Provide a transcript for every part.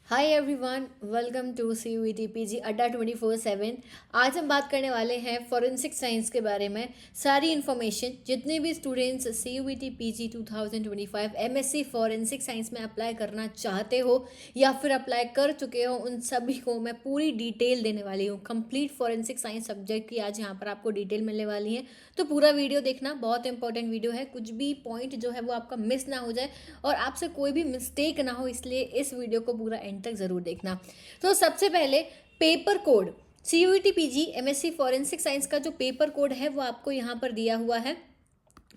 Hi everyone, welcome to C U T P G अड्डा 24/7। आज हम बात करने वाले हैं फॉरेंसिक साइंस के बारे में। सारी इन्फॉर्मेशन जितने भी students C U T P G 2025 MSc forensic science में अप्लाई करना चाहते हो या फिर अप्लाई कर चुके हो, उन सभी को मैं पूरी डिटेल देने वाली हूँ। कंप्लीट फॉरेंसिक साइंस सब्जेक्ट की आज यहाँ पर आपको डिटेल मिलने वाली है, तो पूरा वीडियो देखना, बहुत इंपॉर्टेंट वीडियो है। कुछ भी पॉइंट जो है वो आपका मिस ना हो जाए और आपसे कोई भी मिस्टेक ना हो, इसलिए इस वीडियो को पूरा एंड तक ज़रूर देखना। तो सबसे पहले paper code, C U T P G MSc forensic science का जो पेपर कोड है वो आपको यहाँ पर दिया हुआ है।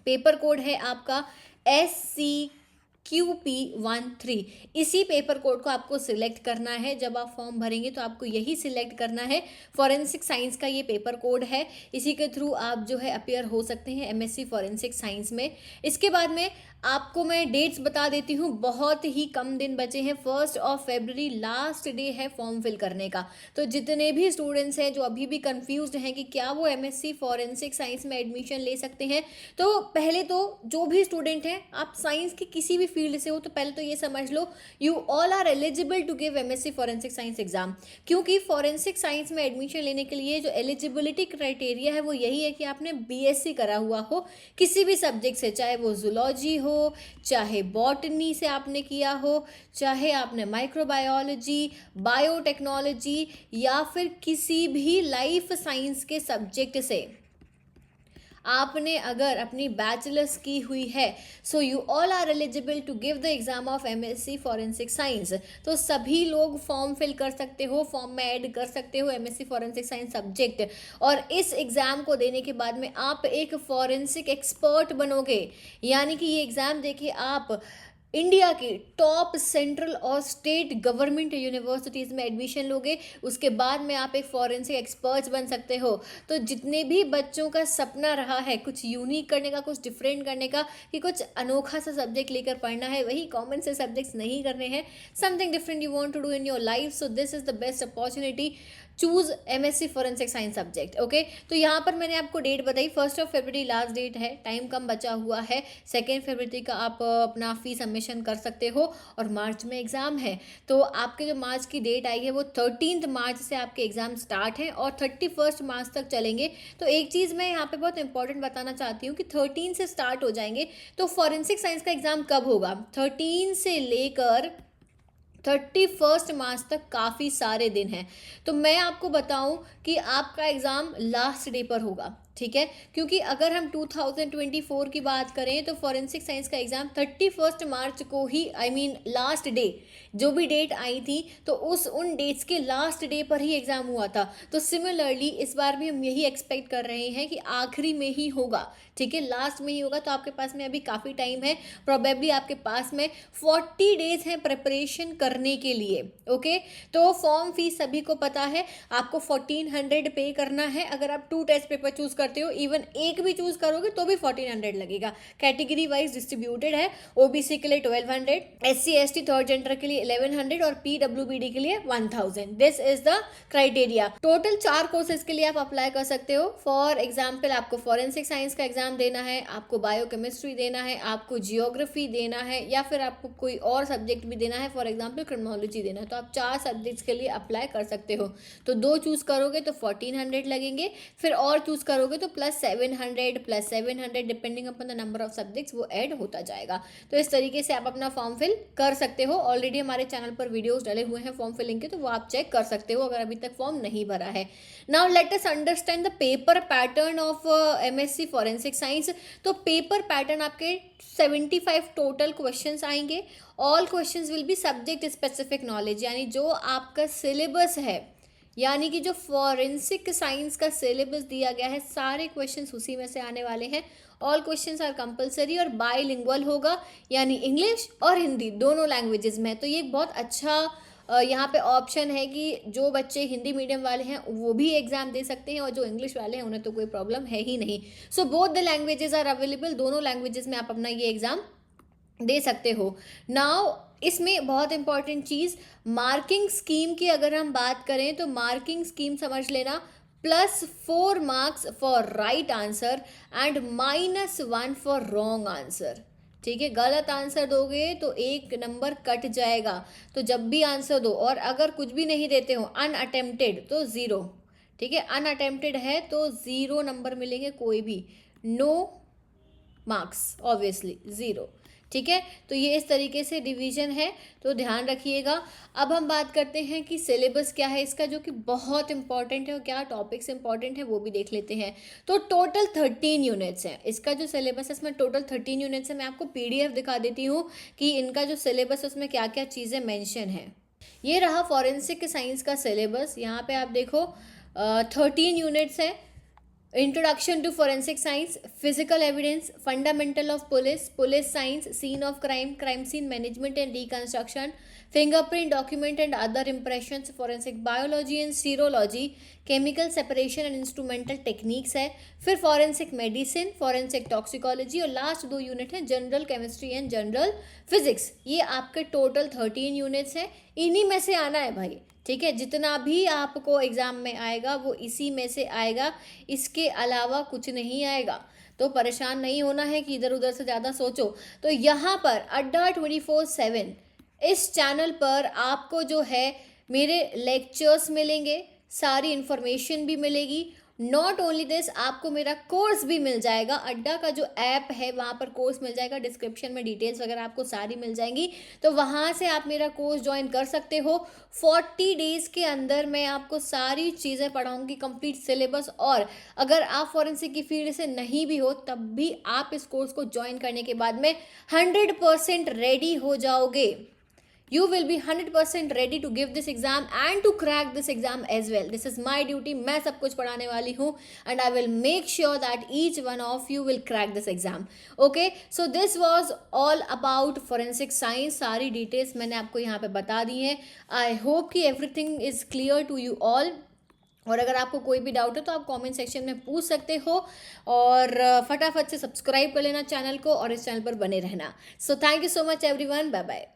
पेपर कोड है आपका SCQP13। इसी पेपर कोड को आपको सिलेक्ट करना है। जब आप फॉर्म भरेंगे तो आपको यही सिलेक्ट करना है। फॉरेंसिक साइंस का ये पेपर कोड है, इसी के थ्रू आप जो है अपियर हो सकते हैं एमएससी फॉरेंसिक साइंस में। इसके बाद में आपको मैं डेट्स बता देती हूँ, बहुत ही कम दिन बचे हैं। 1 फरवरी लास्ट डे है फॉर्म फिल करने का। तो जितने भी स्टूडेंट्स हैं जो अभी भी कंफ्यूज्ड हैं कि क्या वो एमएससी फॉरेंसिक साइंस में एडमिशन ले सकते हैं, तो पहले तो जो भी स्टूडेंट हैं, आप साइंस की किसी भी फील्ड से हो, तो पहले तो ये समझ लो you all are eligible to give MSc forensic science exam. क्योंकि फॉरेंसिक साइंस में एडमिशन लेने के लिए जो एलिजिबिलिटी क्राइटेरिया है वो यही है कि आपने बीएससी करा हुआ हो किसी भी सब्जेक्ट से, चाहे वो जूलॉजी हो, चाहे बॉटनी से आपने किया हो, चाहे आपने माइक्रोबायोलॉजी, बायोटेक्नोलॉजी या फिर किसी भी लाइफ साइंस के सब्जेक्ट से आपने अगर अपनी बैचलर्स की हुई है, so you all are eligible to give the exam of MSc forensic science. तो सभी लोग फॉर्म फिल कर सकते हो, फॉर्म में ऐड कर सकते हो एमएससी फॉरेंसिक साइंस सब्जेक्ट। और इस एग्जाम को देने के बाद में आप एक फॉरेंसिक एक्सपर्ट बनोगे, यानी कि ये एग्जाम देके आप इंडिया की टॉप सेंट्रल और स्टेट गवर्नमेंट यूनिवर्सिटीज़ में एडमिशन लोगे। उसके बाद में आप एक फॉरेंसिक एक्सपर्ट्स बन सकते हो। तो जितने भी बच्चों का सपना रहा है कुछ यूनिक करने का, कुछ डिफरेंट करने का, कि कुछ अनोखा सा सब्जेक्ट लेकर पढ़ना है, वही कॉमन से सब्जेक्ट्स नहीं करने हैं, something different you want to do in your life, so this is the best opportunity. Choose MSc forensic science subject. Okay, तो यहाँ पर मैंने आपको डेट बताई, 1 फरवरी लास्ट डेट है, टाइम कम बचा हुआ है। 2 फरवरी का आप अपना फी सबमिशन कर सकते हो और मार्च में एग्ज़ाम है। तो आपके जो मार्च की डेट आई है वो 13 मार्च से आपके एग्ज़ाम स्टार्ट हैं और 31 मार्च तक चलेंगे। तो एक चीज़ मैं यहाँ पे बहुत इंपॉर्टेंट बताना चाहती हूँ कि 13 से स्टार्ट हो जाएंगे, तो फॉरेंसिक साइंस का एग्ज़ाम कब होगा? 13 से लेकर 31 मार्च तक काफ़ी सारे दिन हैं। तो मैं आपको बताऊं कि आपका एग्ज़ाम लास्ट डे पर होगा, ठीक है? क्योंकि अगर हम 2024 की बात करें तो फॉरेंसिक साइंस का एग्ज़ाम 31 मार्च को ही, आई मीन लास्ट डे, जो भी डेट आई थी तो उन डेट्स के लास्ट डे पर ही एग्ज़ाम हुआ था। तो सिमिलरली इस बार भी हम यही एक्सपेक्ट कर रहे हैं कि आखिरी में ही होगा, ठीक है, लास्ट में ही होगा। तो आपके पास में अभी काफ़ी टाइम है, प्रोबेबली आपके पास में 40 डेज हैं प्रिपरेशन करने के लिए। ओके, तो फॉर्म फीस सभी को पता है, आपको 1400 पे करना है। अगर आप 2 टेस्ट पेपर चूज करते हो, इवन एक भी चूज करोगे तो भी 1400 लगेगा। कैटेगरी वाइज डिस्ट्रीब्यूटेड है, ओबीसी के लिए 1200, SC ST थर्ड जेंडर के लिए 1100 और PWBD के लिए 1000। This is the criteria. Total 4 courses के लिए आप अप्लाई कर सकते हो। फॉर एग्जाम्पल, आपको फॉरेंसिक साइंस का एग्जाम देना है, आपको बायोकेमिस्ट्री देना है, आपको जियोग्राफी देना है, या फिर आपको कोई और सब्जेक्ट भी देना है, फॉर एग्जाम्पल क्रिमिनोलॉजी देना है, तो आप 4 सब्जेक्ट्स के लिए अप्लाई कर सकते हो। तो 2 चूज करोगे तो 1400 लगेंगे, फिर और चूज करोगे तो +700 depending upon the number of subjects वो ऐड होता जाएगा। तो इस तरीके से आप अपना फॉर्म फिल कर सकते हो। ऑलरेडी हमारे चैनल पर वीडियोस डले हुए हैं फॉर्म फिलिंग के, तो वो आप चेक कर सकते हो अगर अभी तक फॉर्म नहीं भरा है। Now let us understand the paper pattern of MSc forensic science. तो पेपर पैटर्न आपके 75 टोटल क्वेश्चंस आएंगे। All questions will be subject specific knowledge, यानी जो आपका सिलेबस है, यानी कि जो फॉरेंसिक साइंस का सिलेबस दिया गया है, सारे क्वेश्चंस उसी में से आने वाले हैं। ऑल क्वेश्चंस आर कंपलसरी और बाईलिंगुअल होगा, यानी इंग्लिश और हिंदी दोनों लैंग्वेजेस में। तो ये बहुत अच्छा यहाँ पे ऑप्शन है कि जो बच्चे हिंदी मीडियम वाले हैं वो भी एग्जाम दे सकते हैं, और जो इंग्लिश वाले हैं उन्हें तो कोई प्रॉब्लम है ही नहीं। So both the languages are available, दोनों लैंग्वेजेस में आप अपना ये एग्जाम दे सकते हो। नाउ इसमें बहुत इंपॉर्टेंट चीज़, मार्किंग स्कीम की अगर हम बात करें तो मार्किंग स्कीम समझ लेना, +4 marks for right answer and -1 for wrong answer. ठीक है, गलत आंसर दोगे तो एक नंबर कट जाएगा। तो जब भी आंसर दो, और अगर कुछ भी नहीं देते हो अनअटेम्प्टेड तो ज़ीरो। ठीक है, अनअटेम्प्टेड है तो ज़ीरो नंबर मिलेंगे, कोई भी नो मार्क्स, ऑब्वियसली ज़ीरो। ठीक है, तो ये इस तरीके से डिवीजन है, तो ध्यान रखिएगा। अब हम बात करते हैं कि सिलेबस क्या है इसका, जो कि बहुत इंपॉर्टेंट है, और क्या टॉपिक्स इंपॉर्टेंट है वो भी देख लेते हैं। तो टोटल 13 यूनिट्स हैं इसका जो सिलेबस है, इसमें टोटल 13 यूनिट्स है। मैं आपको PDF दिखा देती हूँ कि इनका जो सिलेबस है उसमें क्या क्या चीज़ें मेंशन है। ये रहा फॉरेंसिक साइंस का सिलेबस, यहाँ पे आप देखो 13 यूनिट्स है। Introduction to forensic science, physical evidence, fundamental of police, police science, scene of crime, crime scene management and reconstruction, fingerprint, document and other impressions, forensic biology and serology, chemical separation and instrumental techniques है। फिर forensic medicine, forensic toxicology, और last 2 unit है general chemistry and general physics. ये आपके total 13 units हैं, इन्हीं में से आना है भाई। ठीक है, जितना भी आपको एग्जाम में आएगा वो इसी में से आएगा, इसके अलावा कुछ नहीं आएगा। तो परेशान नहीं होना है कि इधर उधर से ज़्यादा सोचो। तो यहाँ पर अड्डा 24/7 इस चैनल पर आपको जो है मेरे लेक्चर्स मिलेंगे, सारी इन्फॉर्मेशन भी मिलेगी। नॉट ओनली दिस, आपको मेरा कोर्स भी मिल जाएगा। अड्डा का जो ऐप है वहाँ पर कोर्स मिल जाएगा, डिस्क्रिप्शन में डिटेल्स वगैरह आपको सारी मिल जाएंगी, तो वहाँ से आप मेरा कोर्स ज्वाइन कर सकते हो। 40 डेज़ के अंदर मैं आपको सारी चीज़ें पढ़ाऊँगी, कंप्लीट सिलेबस। और अगर आप फॉरेंसिक की फील्ड से नहीं भी हो तब भी आप इस कोर्स को ज्वाइन करने के बाद में 100% रेडी हो जाओगे। You will be 100% ready to give this exam and to crack this exam as well. This is my duty. मैं सब कुछ पढ़ाने वाली हूँ, and I will make sure that each one of you will crack this exam. Okay, so this was all about forensic science. सारी details मैंने आपको यहाँ पे बता दी हैं. I hope कि everything is clear to you all. और अगर आपको कोई भी डाउट है तो आप कमेंट सेक्शन में पूछ सकते हो, और फटाफट से सब्सक्राइब कर लेना चैनल को, और इस चैनल पर बने रहना। So thank you so much everyone, bye bye.